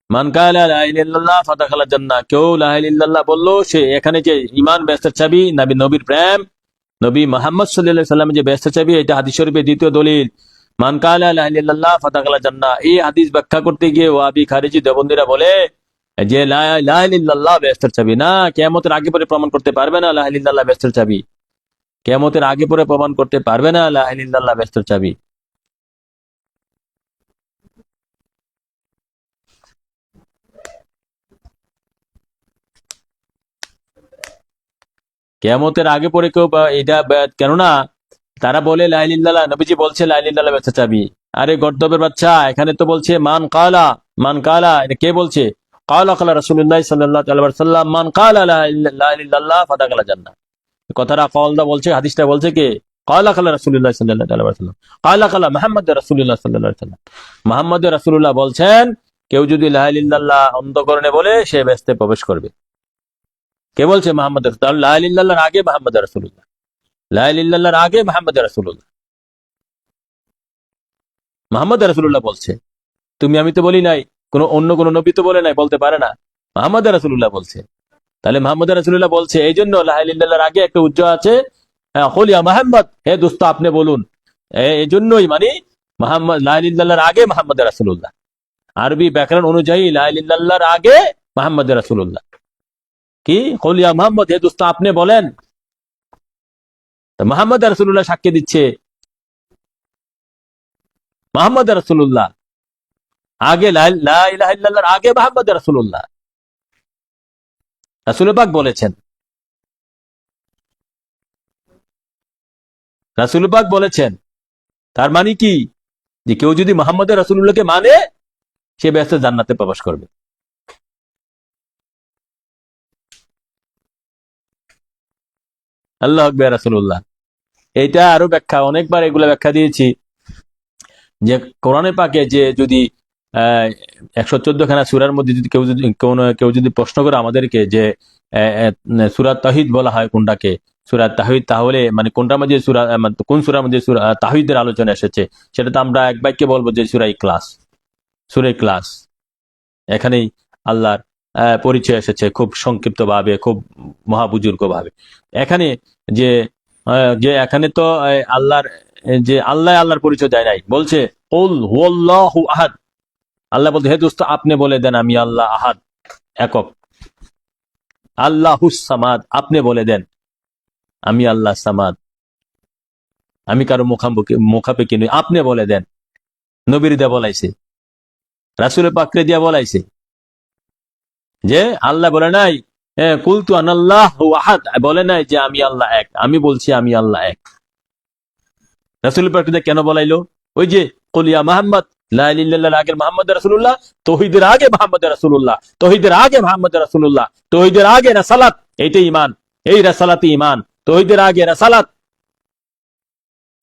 মান কালা লা ইলাহা ইল্লাল্লাহ ফাদাখালা জান্নাহ, কেউ লা ইলাহা ইল্লাল্লাহ বললো, সে এখানে যে ইমান বেহেশতের চাবি, নবীর প্রেম, নবী মুহাম্মদ সাল্লাল্লাহু আলাইহি সাল্লামের যে বেহেশতের চাবি, এটা হাদিস শরীফের দ্বিতীয় দলিল। মান কালা লা ইলাহা ইল্লাল্লাহ ফাদাখালা জান্নাহ, এই হাদিস ব্যাখ্যা করতে গিয়ে ওয়াহাবি খারিজি দেওবন্দিরা বলে যে লা ইলাহা ইল্লাল্লাহ বেহেশতের চাবি না, কিয়ামতের আগে পরে প্রমাণ করতে পারবে না লা ইলাহা ইল্লাল্লাহ বেহেশতের চাবি, কিয়ামতের আগে পরে প্রমাণ করতে পারবে না লা ইলাহা ইল্লাল্লাহ বেহেশতের চাবি। কিয়ামতের আগে পরে কেউ এটা কেননা তারা বলে লা ইলাহা ইল্লাল্লাহ, নবীজি বলছে লা ইলাহা ইল্লাল্লাহ বেহেশতের চাবি। আরে গর্দবের বাচ্চা, এখানে তো বলছে মান কালা, এটা কে বলছে? কালা কালা রাসূলুল্লাহ সাল্লাল্লাহু আলাইহি ওয়াসাল্লাম, মান কালা লা ইলাহা ইল্লাল্লাহ ফাদাখালা জান্নাহ। কথাটা কওলদা বলছে, হাদিসটা বলছে কে? কালা কালা রাসূলুল্লাহ সাল্লাল্লাহু আলাইহি ওয়াসাল্লাম, কালা কালা মুহাম্মদ রাসূলুল্লাহ সাল্লাল্লাহু আলাইহি ওয়াসাল্লাম। মুহাম্মদ রাসূলুল্লাহ বলছেন, কেউ যদি লা ইলাহা ইল্লাল্লাহ অন্তঃকরণে বলে সে বেহেশতে প্রবেশ করবে। কে বলছে? মুহাম্মদ রাসূল। তাহলে লা ইলাহা ইল্লাল্লাহর আগে মুহাম্মদ রাসূলুল্লাহ, লা ইলাহা ইল্লাল্লাহর আগে মুহাম্মদ রাসূলুল্লাহ। মুহাম্মদ রাসূলুল্লাহ বলছে, তুমি আমি তো বলি নাই, অন্য কোন নবী তো বলে নাই, বলতে পারে না, মুহাম্মদ রাসূলুল্লাহ বলছে। তাহলে মুহাম্মদ রাসূলুল্লাহ বলছে, এই জন্য লা ইলাহা ইল্লাল্লাহর আগে একটা উজ্জ্ব আছে, কুল ইয়া মুহাম্মদ, হে দোস্ত আপনি বলুন। এই জন্যই মানে মুহাম্মদ, লা ইলাহা ইল্লাল্লাহর আগে মুহাম্মদ রাসূলুল্লাহ। আরবি ব্যাকরণ অনুযায়ী লা ইলাহা ইল্লাল্লাহর আগে মুহাম্মদ রাসূলুল্লাহ। কি? কুল ইয়া মুহাম্মদ, হে দোস্ত আপনি বলেন। মুহাম্মদ রাসূলুল্লাহ সাক্ষ্য দিচ্ছে, মুহাম্মদ রাসূলুল্লাহ আগে, লা ইলাহা ইল্লাল্লাহর আগে মুহাম্মদ রাসূলুল্লাহ। রাসূল পাক বলেছেন, রাসূল পাক বলেছেন। তার মানে কি? যে কেউ যদি মুহাম্মদ রাসূলুল্লাহকে মানে সে বেহেশতে জান্নাতে প্রবেশ করবে। আল্লাহু আকবার। রাসূলুল্লাহ এইটা আরো ব্যাখ্যা, অনেকবার এগুলা ব্যাখ্যা দিয়েছি, যে কোরআনে পাকে যে যদি 114 খানা সূরার মধ্যে যদি কেউ যদি প্রশ্ন করে আমাদেরকে যে সূরা তাওহীদ বলা হয় কোনটাকে, সূরা তাওহীদ, তাহলে মানে কোনটার মধ্যে সূরা, কোন সূরার মধ্যে সূরা তাওহীদের আলোচনা এসেছে, সেটা তো আমরা এক বাক্যে বলবো যে সূরা ইখলাস। সূরা ইখলাস, এখানেই আল্লাহর পরিচয় এসেছে খুব সংক্ষিপ্ত ভাবে, খুব মহাবুজুর্গ ভাবে। এখানে যে যে এখানে তো আল্লাহর যে আল্লাহর পরিচয় দেয় নাই, বলছে কুল হুয়াল্লাহু আহাদ। আল্লাহ বলতে, হে দোস্ত আপনি বলে দেন আমি আল্লাহ আহাদ, একক। আল্লাহুস সামাদ, আপনি বলে দেন আমি আল্লাহ সামাদ, আমি কারো মুখাপেক্ষি নই, আপনি বলে দেন। নবীর দিয়া বলাইছে, রাসূল পাকরে দিয়া বলাইছে, যে আল্লাহ বলে নাই কুলতু আনাল্লাহু আহাদ, বলে নাই যে আমি আল্লাহ এক, আমি বলছি আমি আল্লাহ এক। রাসূল পাক কেন বলাইলো? ওই যে কুল ইয়া মুহাম্মদ, লা ইলাহা ইল্লাল্লাহর আগে মুহাম্মদ রাসূলুল্লাহ, তাওহীদের আগে মুহাম্মদ রাসূলুল্লাহ, তাওহীদের আগে মুহাম্মদ রাসূলুল্লাহ, তাওহীদের আগে রাসালাত, এইটাই ঈমান, এই রাসালাতই ঈমান, তাওহীদের আগে রাসালাত।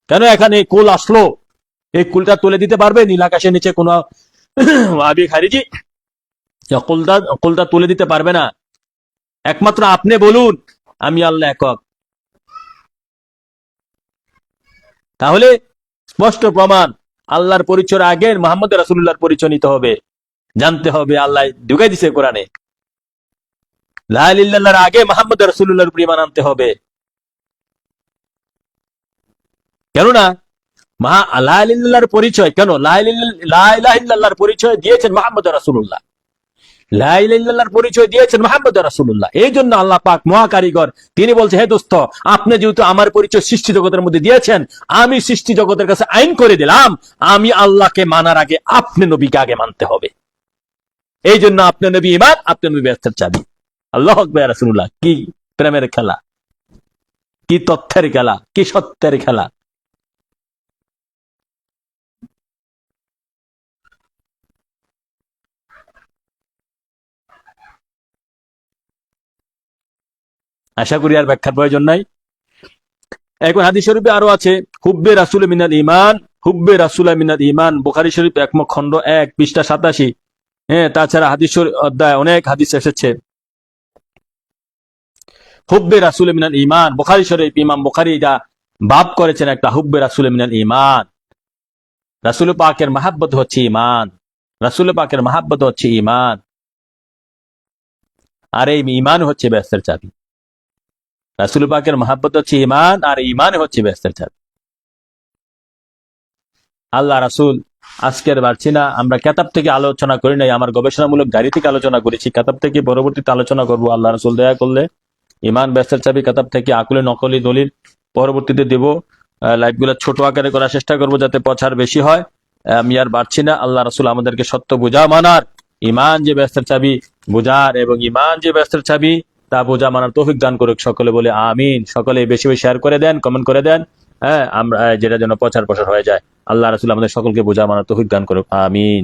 কেন এখানে কুল আসলো? এই কুলটা তুলে দিতে পারবে নীল আকাশের নিচে কোন ওয়াহাবি খারিজি? কুলটা তুলে দিতে পারবে না। একমাত্র আপনি বলুন আমি আল্লাহ একক। তাহলে স্পষ্ট প্রমাণ, আল্লাহর পরিচয়ের আগে মুহাম্মদ রাসূলুল্লাহর পরিচয় নিতে হবে, জানতে হবে। আল্লাহ ঢুকাই দিছে কোরআনে, লা ইলাহা ইল্লাল্লাহর আগে মুহাম্মদ রাসূলুল্লাহর উপর ঈমান আনতে হবে। কেননা লা ইলাহা ইল্লাল্লাহর পরিচয়, কেন লা ইলাহা ইল্লাল্লাহর পরিচয় দিয়েছেন মুহাম্মদ রাসূলুল্লাহ, লা ইলাহা ইল্লাল্লাহর পরিচয় দিয়েছেন মুহাম্মদ রাসূলুল্লাহ। এই জন্য আল্লাহ পাক মহাকারিগর, তিনি বলছে, হে দোস্ত আপনি যেহেতু আমার পরিচয় সৃষ্টি জগতের মধ্যে দিয়েছেন, আমি সৃষ্টি জগতের কাছে আইন করে দিলাম, আমি আল্লাহকে মানার আগে আপনি নবীকে আগে মানতে হবে। এই জন্য আপনি নবী ঈমান, আপনি নবী বেহেশতের চাবি। আল্লাহু আকবার। রাসূলুল্লাহ, কি প্রেমের খেলা, কি তথ্যের খেলা, কি সত্যের খেলা। আশা করি আর ব্যাখ্যার প্রয়োজন নাই। এখন হাদিস শরীফে আরো আছে, হুব্বে রাসূল মিনাল ঈমান, হুব্বে রাসূল মিনাল ঈমান, বুখারী শরীফ একমক খণ্ড 1 পৃষ্ঠা 87। তাছাড়া হাদিস অধ্যায় অনেক হাদিস এসেছে। হুব্বে রাসূল মিনাল ঈমান, বুখারী শরীফ, ইমাম বুখারী এটা বাব করেছেন একটা, হুব্বে রাসূল মিনাল ঈমান, রাসূল পাকের মহব্বত হচ্ছে ঈমান, রাসূল পাকের মহাব্বত হচ্ছে ঈমান, আর এই ঈমান হচ্ছে বেহেশতের চাবি। রাসূল পাকের মহাব্বত হচ্ছে ঈমান, আর ঈমান হচ্ছে বেহেশতের চাবি। আল্লাহ রাসূল আজকের পারছি না, আমরা কিতাব থেকে আলোচনা করি নাই, আমার গবেষণামূলক ডায়েরি থেকে আলোচনা করেছি, কিতাব থেকে পরবর্তীতে আলোচনা করব। আল্লাহ রাসূল দয়া করলে ঈমান বেহেশতের চাবি কিতাব থেকে আকলে নকলি দলিল পরবর্তীতে দেব। লাইভগুলো ছোট আকারে করার চেষ্টা করব যাতে প্রচার বেশি হয়। আমি আর পারছি না। আল্লাহ রাসূল আমাদেরকে সত্য বোঝা মানার, ঈমান যে বেহেশতের চাবি বোঝার, এবং ঈমান যে বেহেশতের চাবি তা বোঝা মানার তৌফিক দান করুক। সকলে বলে আমিন। সকলে বেশি বেশি শেয়ার করে দেন, কমেন্ট করে দেন, হ্যাঁ, আমরা যেটা যেন প্রচার প্রসার হয়ে যায়। আল্লাহ রাসূল আমাদের সকলকে বোঝা মানার তৌফিক দান করুক। আমিন।